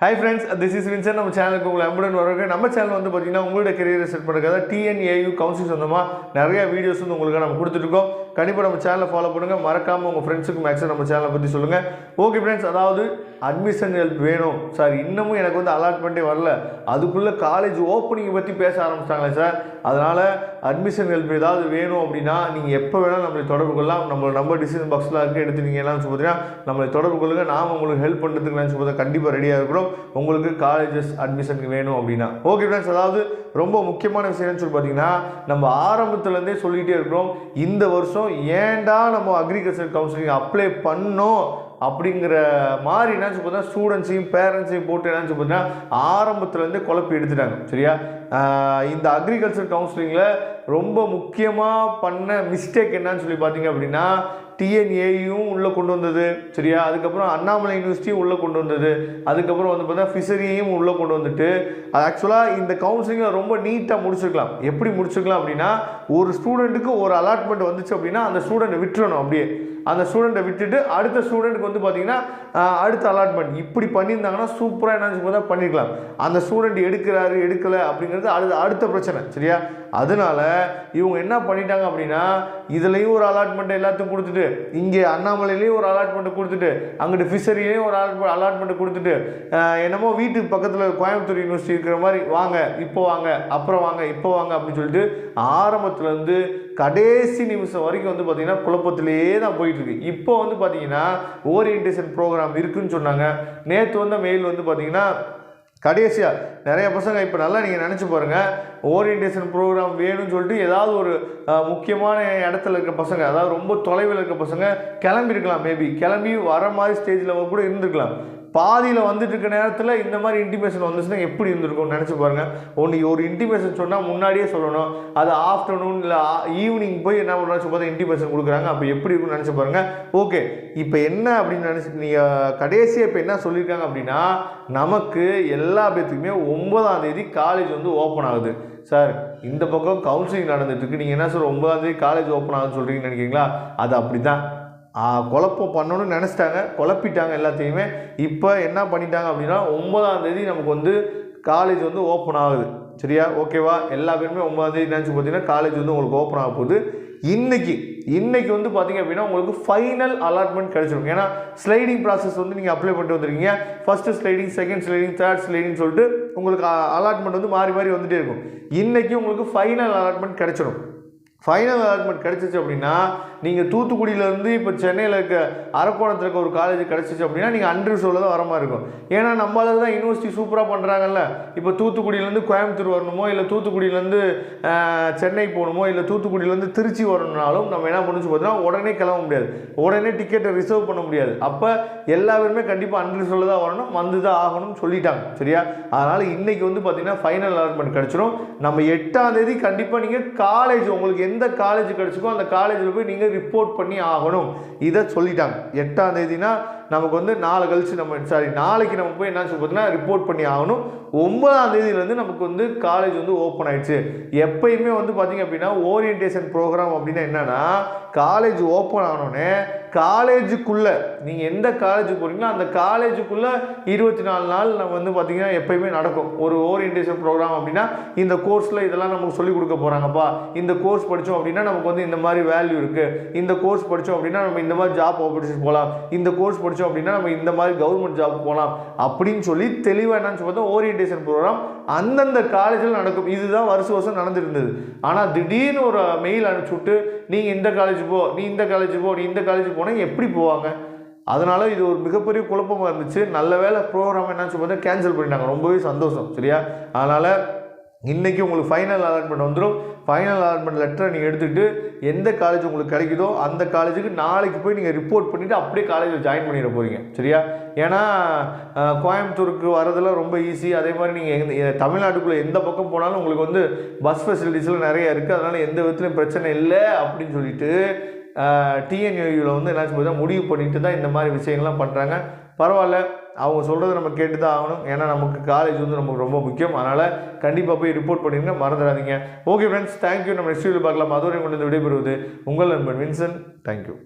Hi friends, this is Vincent. நம்ம சேனலுக்கு உங்களை அன்புடன் வரவேற்கிறேன். நம்ம சேனல் வந்து பார்த்தீங்கன்னா உங்களோட கரியரை செட் பண்ணுறதுக்காக TNAU கவுன்சிலிங் சொந்தமாக நிறைய வீடியோஸ் வந்து உங்களுக்கு நம்ம கொடுத்துருக்கோம். கண்டிப்பாக நம்ம சேனலை ஃபாலோ பண்ணுங்கள். மறக்காமல் உங்கள் ஃப்ரெண்ட்ஸுக்கு மேக்ஸிமம் நம்ம சேனலை பற்றி சொல்லுங்கள். ஓகே ஃப்ரெண்ட்ஸ், அதாவது அட்மிஷன் ஹெல்ப் வேணும் சார், இன்னமும் எனக்கு வந்து அலாட்மெண்ட்டே வரல, அதுக்குள்ளே காலேஜ் ஓப்பனிங்கை பற்றி பேச ஆரம்பிச்சிட்டாங்களே சார், அதனால் அட்மிஷன் ஹெல்ப் ஏதாவது வேணும் அப்படின்னா நீங்கள் எப்போ வேணாலும் நம்மளை தொடர்பு கொள்ளலாம். நம்மளோட நம்பர் டிசிஷன் பாக்ஸில் இருக்குது, எடுத்து நீங்கள் என்ன பார்த்தீங்கன்னா நம்மளை தொடர்பு கொள்ளுங்கள். நாம் உங்களுக்கு ஹெல்ப் பண்ணுறதுக்கு நினச்சி பார்த்தா கண்டிப்பாக ரெடியாக இருக்கிறோம் உங்களுக்கு காலேஜஸ் அட்மிஷனுக்கு வேணும் அப்படின்னா. ஓகே ஃப்ரெண்ட்ஸ், அதாவது ரொம்ப முக்கியமான விஷயம் என்னன்னு சொல்லி பார்த்தீங்கன்னா, நம்ம ஆரம்பத்துலேருந்தே சொல்லிகிட்டே இருக்கிறோம், இந்த வருஷம் ஏன்டா நம்ம அக்ரிகல்ச்சர் கவுன்சிலிங் அப்ளை பண்ணோம் அப்படிங்கிற மாதிரி என்னன்னு சொல்லி பார்த்தா ஸ்டூடெண்ட்ஸையும் பேரண்ட்ஸையும் போட்டு என்னன்னு சொல்லி பார்த்தீங்கன்னா ஆரம்பத்துலேருந்தே குழப்பி எடுத்துட்டாங்க. சரியா, இந்த அக்ரிகல்ச்சர் கவுன்சிலிங்கில் ரொம்ப முக்கியமாக பண்ண மிஸ்டேக் என்னன்னு சொல்லி பார்த்தீங்க அப்படின்னா, TNAUயும் உள்ளே கொண்டு வந்தது. சரியா, அதுக்கப்புறம் அண்ணாமலை யூனிவர்சிட்டியும் உள்ளே கொண்டு வந்தது. அதுக்கப்புறம் வந்து பார்த்தா ஃபிஷரியும் உள்ளே கொண்டு வந்துட்டு அது ஆக்சுவலாக இந்த கவுன்சிலிங்கில் ரொம்ப நீட்டாக முடிச்சிருக்கலாம். எப்படி முடிச்சிருக்கலாம் அப்படின்னா, ஒரு ஸ்டூடெண்ட்டுக்கு ஒரு அலாட்மெண்ட் வந்துச்சு அப்படின்னா அந்த ஸ்டூடெண்ட்டை விட்டுறணும். அப்படியே அந்த ஸ்டூடெண்ட்டை விட்டுட்டு அடுத்த ஸ்டூடெண்ட்டுக்கு வந்து பார்த்தீங்கன்னா அடுத்த அலாட்மெண்ட் இப்படி பண்ணியிருந்தாங்கன்னா சூப்பராக என்னன்னு சொல்லி பண்ணிக்கலாம். அந்த ஸ்டூடெண்ட் எடுக்கிறாரு எடுக்கலை அப்படிங்கிறது அடுத்த பிரச்சனை. சரியா, அதனால இவங்க என்ன பண்ணிட்டாங்க அப்படின்னா, இதுலேயும் ஒரு அலாட்மெண்ட் எல்லாத்துக்கும் கொடுத்துட்டு, இங்கே அண்ணாமலையிலையும் ஒரு அலாட்மெண்ட்டை கொடுத்துட்டு, அங்கிட்டு ஃபிஷரிலையும் ஒரு அலாட்மெண்ட்டை கொடுத்துட்டு, என்னமோ வீட்டுக்கு பக்கத்தில் கோயம்புத்தூர் யூனிவர்சிட்டி இருக்கிற மாதிரி வாங்க இப்போ வாங்க அப்புறம் வாங்க இப்போ வாங்க அப்படின்னு சொல்லிட்டு ஆரம்பத்துலேருந்து கடைசி நிமிஷம் வரைக்கும் வந்து பார்த்திங்கன்னா குழப்பத்திலேயே தான் போயிட்டுருக்கு. இப்போ வந்து பார்த்திங்கன்னா ஓரியன்டேஷன் ப்ரோக்ராம் இருக்குதுன்னு சொன்னாங்க. நேற்று வந்த மெயில் வந்து பார்த்திங்கன்னா கடைசியாக நிறைய பசங்க இப்போ நல்லா நீங்கள் நினச்சி பாருங்கள், ஓரியன்டேஷன் ப்ரோக்ராம் வேணும்னு சொல்லிட்டு ஏதாவது ஒரு முக்கியமான இடத்துல இருக்க பசங்க, அதாவது ரொம்ப தொலைவில் இருக்க பசங்க கிளம்பியிருக்கலாம், மேபி கிளம்பி வர மாதிரி ஸ்டேஜில் கூட இருந்திருக்கலாம். பாதியில் வந்துட்டு இருக்க நேரத்தில் இந்த மாதிரி இன்டிமேஷன் வந்துச்சுன்னா எப்படி இருந்திருக்கும்னு நினச்சி பாருங்கள். ஒரு இன்டிமேஷன் சொன்னால் முன்னாடியே சொல்லணும், அது ஆஃப்டர்நூன் இல்லை ஈவினிங் போய் என்ன பண்ணுறாச்சு பார்த்தா இன்டிமேஷன் கொடுக்குறாங்க, அப்போ எப்படி இருக்குன்னு நினச்சி பாருங்கள். ஓகே, இப்போ என்ன அப்படின்னு நினச்சி நீங்கள் கடைசியாக இப்போ என்ன சொல்லியிருக்காங்க அப்படின்னா, நமக்கு எல்லா பேத்துக்குமே 9ஆம் தேதி காலேஜ் வந்து ஓப்பன் ஆகுது சார். இந்த பக்கம் கவுன்சிலிங் நடந்துட்டுருக்கு, நீங்கள் என்ன சார் 9ஆம் தேதி காலேஜ் ஓப்பன் ஆகுதுன்னு சொல்கிறீங்கன்னு நினைக்கிறீங்களா? அது அப்படி தான் குழப்பம் பண்ணணும்னு நினச்சிட்டாங்க, குழப்பிட்டாங்க எல்லாத்தையுமே. இப்போ என்ன பண்ணிட்டாங்க அப்படின்னா 9ஆம் தேதி நமக்கு வந்து காலேஜ் வந்து ஓப்பன் ஆகுது. சரியா, ஓகேவா? எல்லா பேருமே 9ஆம் தேதி நினச்சி பார்த்தீங்கன்னா காலேஜ் வந்து உங்களுக்கு ஓப்பன் ஆக போகுது. இன்னைக்கு வந்து பார்த்தீங்க அப்படின்னா உங்களுக்கு ஃபைனல் அலாட்மெண்ட் கிடைச்சிடும். ஏன்னா ஸ்லைடிங் ப்ராசஸ் வந்து நீங்கள் அப்ளை பண்ணிட்டு வந்துருக்கீங்க. First sliding, second sliding, third sliding சொல்லிட்டு உங்களுக்கு அலாட்மெண்ட் வந்து மாறி மாறி வந்துகிட்டே இருக்கும். இன்றைக்கி உங்களுக்கு ஃபைனல் அலாட்மெண்ட் கிடைச்சிடும். ஃபைனல் அலாட்மெண்ட் கிடச்சிச்சு அப்படின்னா நீங்கள் தூத்துக்குடியிலேருந்து இப்போ சென்னையில் இருக்க அரக்கோணத்தில் இருக்க ஒரு காலேஜ் கிடச்சிச்சு அப்படின்னா நீங்கள் அன்ரிசர்வ்ல தான் வர மாதிரி இருக்கும். ஏன்னா நம்மளால தான் யூனிவர்சிட்டி சூப்பராக பண்ணுறாங்கல்ல. இப்போ தூத்துக்குடியிலேருந்து கோயம்புத்தூர் வரணுமோ, இல்லை தூத்துக்குடியிலேருந்து சென்னை போகணுமோ, இல்லை தூத்துக்குடியிலேருந்து திருச்சி வரணும்னாலும் நம்ம என்ன பண்ணுச்சு பார்த்தீங்கன்னா உடனே கிளம்ப முடியாது, உடனே டிக்கெட்டை ரிசர்வ் பண்ண முடியாது. அப்போ எல்லா பேருமே கண்டிப்பாக அன்ரிசர்வ்ல தான் வரணும், வந்து தான் ஆகணும்னு சொல்லிட்டாங்க. சரியா, அதனால் இன்றைக்கி வந்து பார்த்திங்கன்னா ஃபைனல் அலாட்மெண்ட் கிடச்சிடும். நம்ம 8ஆம் தேதி கண்டிப்பாக நீங்கள் காலேஜ் உங்களுக்கு எந்த காலேஜ் கிடச்சிக்கோ அந்த காலேஜில் போய் நீங்கள் ரிப்போர்ட் பண்ணி ஆகணும். இதை சொல்லிட்டாங்க. 8ஆம் தேதினா நமக்கு வந்து நாளைக்கு நம்ம போய் என்ன பார்த்தீங்கன்னா ரிப்போர்ட் பண்ணி ஆகணும். 9ஆம் தேதியிலேருந்து நமக்கு வந்து காலேஜ் வந்து ஓப்பன் ஆயிடுச்சு. எப்பயுமே வந்து பார்த்தீங்க அப்படின்னா ஓரியன்டேஷன் ப்ரோக்ராம் அப்படின்னா என்னென்னா, காலேஜ் ஓப்பன் ஆனோடனே காலேஜுக்குள்ளே நீங்கள் எந்த காலேஜுக்கு போகிறீங்களோ அந்த காலேஜுக்குள்ளே 24 நாள் நம்ம வந்து பார்த்திங்கன்னா எப்பயுமே நடக்கும் ஒரு ஓரியன்டேஷன் ப்ரோக்ராம். அப்படின்னா இந்த கோர்ஸில் இதெல்லாம் நமக்கு சொல்லிக் கொடுக்க போகிறாங்கப்பா, இந்த கோர்ஸ் படித்தோம் அப்படின்னா நமக்கு வந்து இந்த மாதிரி வேல்யூ இருக்குது, இந்த கோர்ஸ் படித்தோம் அப்படின்னா நம்ம இந்த மாதிரி ஜாப் ஆப்பர்ச்சுனிட்டிஸ் போகலாம், இந்த கோர்ஸ் படித்தோம் அப்படின்னா நம்ம இந்த மாதிரி கவர்மெண்ட் ஜாப் போகலாம் அப்படின்னு சொல்லி தெளிவாக என்னன்னு பார்த்தா ஓரியன்டேஷன் ப்ரோக்ராம் அந்தந்த காலேஜில் நடக்கும். இதுதான் வருஷம் நடந்துருந்தது. ஆனால் திடீர்னு ஒரு மெயில் அனுப்பிச்சுட்டு நீங்கள் இந்த காலேஜ் போ, நீ இந்த காலேஜ் போ, நீ இந்த காலேஜ் போனால் எப்படி போவாங்க? அதனால் இது ஒரு மிகப்பெரிய குழப்பமாக இருந்துச்சு. நல்ல வேலை ப்ரோக்ராம் என்னாச்சு பார்த்தா கேன்சல் பண்ணிட்டாங்க. ரொம்பவே சந்தோஷம். சரியா, அதனால் இன்றைக்கி உங்களுக்கு ஃபைனல் அலாட்மெண்ட் வந்துடும். ஃபைனல் அலாட்மெண்ட் லெட்டரை நீங்கள் எடுத்துகிட்டு எந்த காலேஜ் உங்களுக்கு கிடைக்குதோ அந்த காலேஜுக்கு நாளைக்கு போய் நீங்கள் ரிப்போர்ட் பண்ணிவிட்டு அப்படியே காலேஜில் ஜாயின் பண்ணிட போகிறீங்க. சரியா, ஏன்னா கோயம்புத்தூருக்கு வரதெல்லாம் ரொம்ப ஈஸி. அதே மாதிரி நீங்கள் தமிழ்நாட்டுக்குள்ளே எந்த பக்கம் போனாலும் உங்களுக்கு வந்து பஸ் ஃபெசிலிட்டிஸ்லாம் நிறைய இருக்குது. அதனால் எந்த விதத்துலையும் பிரச்சனை இல்லை அப்படின்னு சொல்லிட்டு TNAUவில் வந்து என்னாச்சு பார்த்தா முடிவு பண்ணிட்டு தான் இந்த மாதிரி விஷயங்கள்லாம் பண்ணுறாங்க. பரவாயில்ல, அவங்க சொல்கிறத நம்ம கேட்டு தான் ஆகணும். ஏன்னா நமக்கு காலேஜ் வந்து நமக்கு ரொம்ப முக்கியம். அதனால் கண்டிப்பாக போய் ரிப்போர்ட் பண்ணிடுங்க, மறந்துடாதீங்க. Okay friends, thank you. நம்ம நெக்ஸ்ட் வீடியோ பார்க்கலாம். அதுவரை கொண்டு விடைபெறுவது உங்கள் நண்பன் வின்சென்ட். தேங்க்யூ.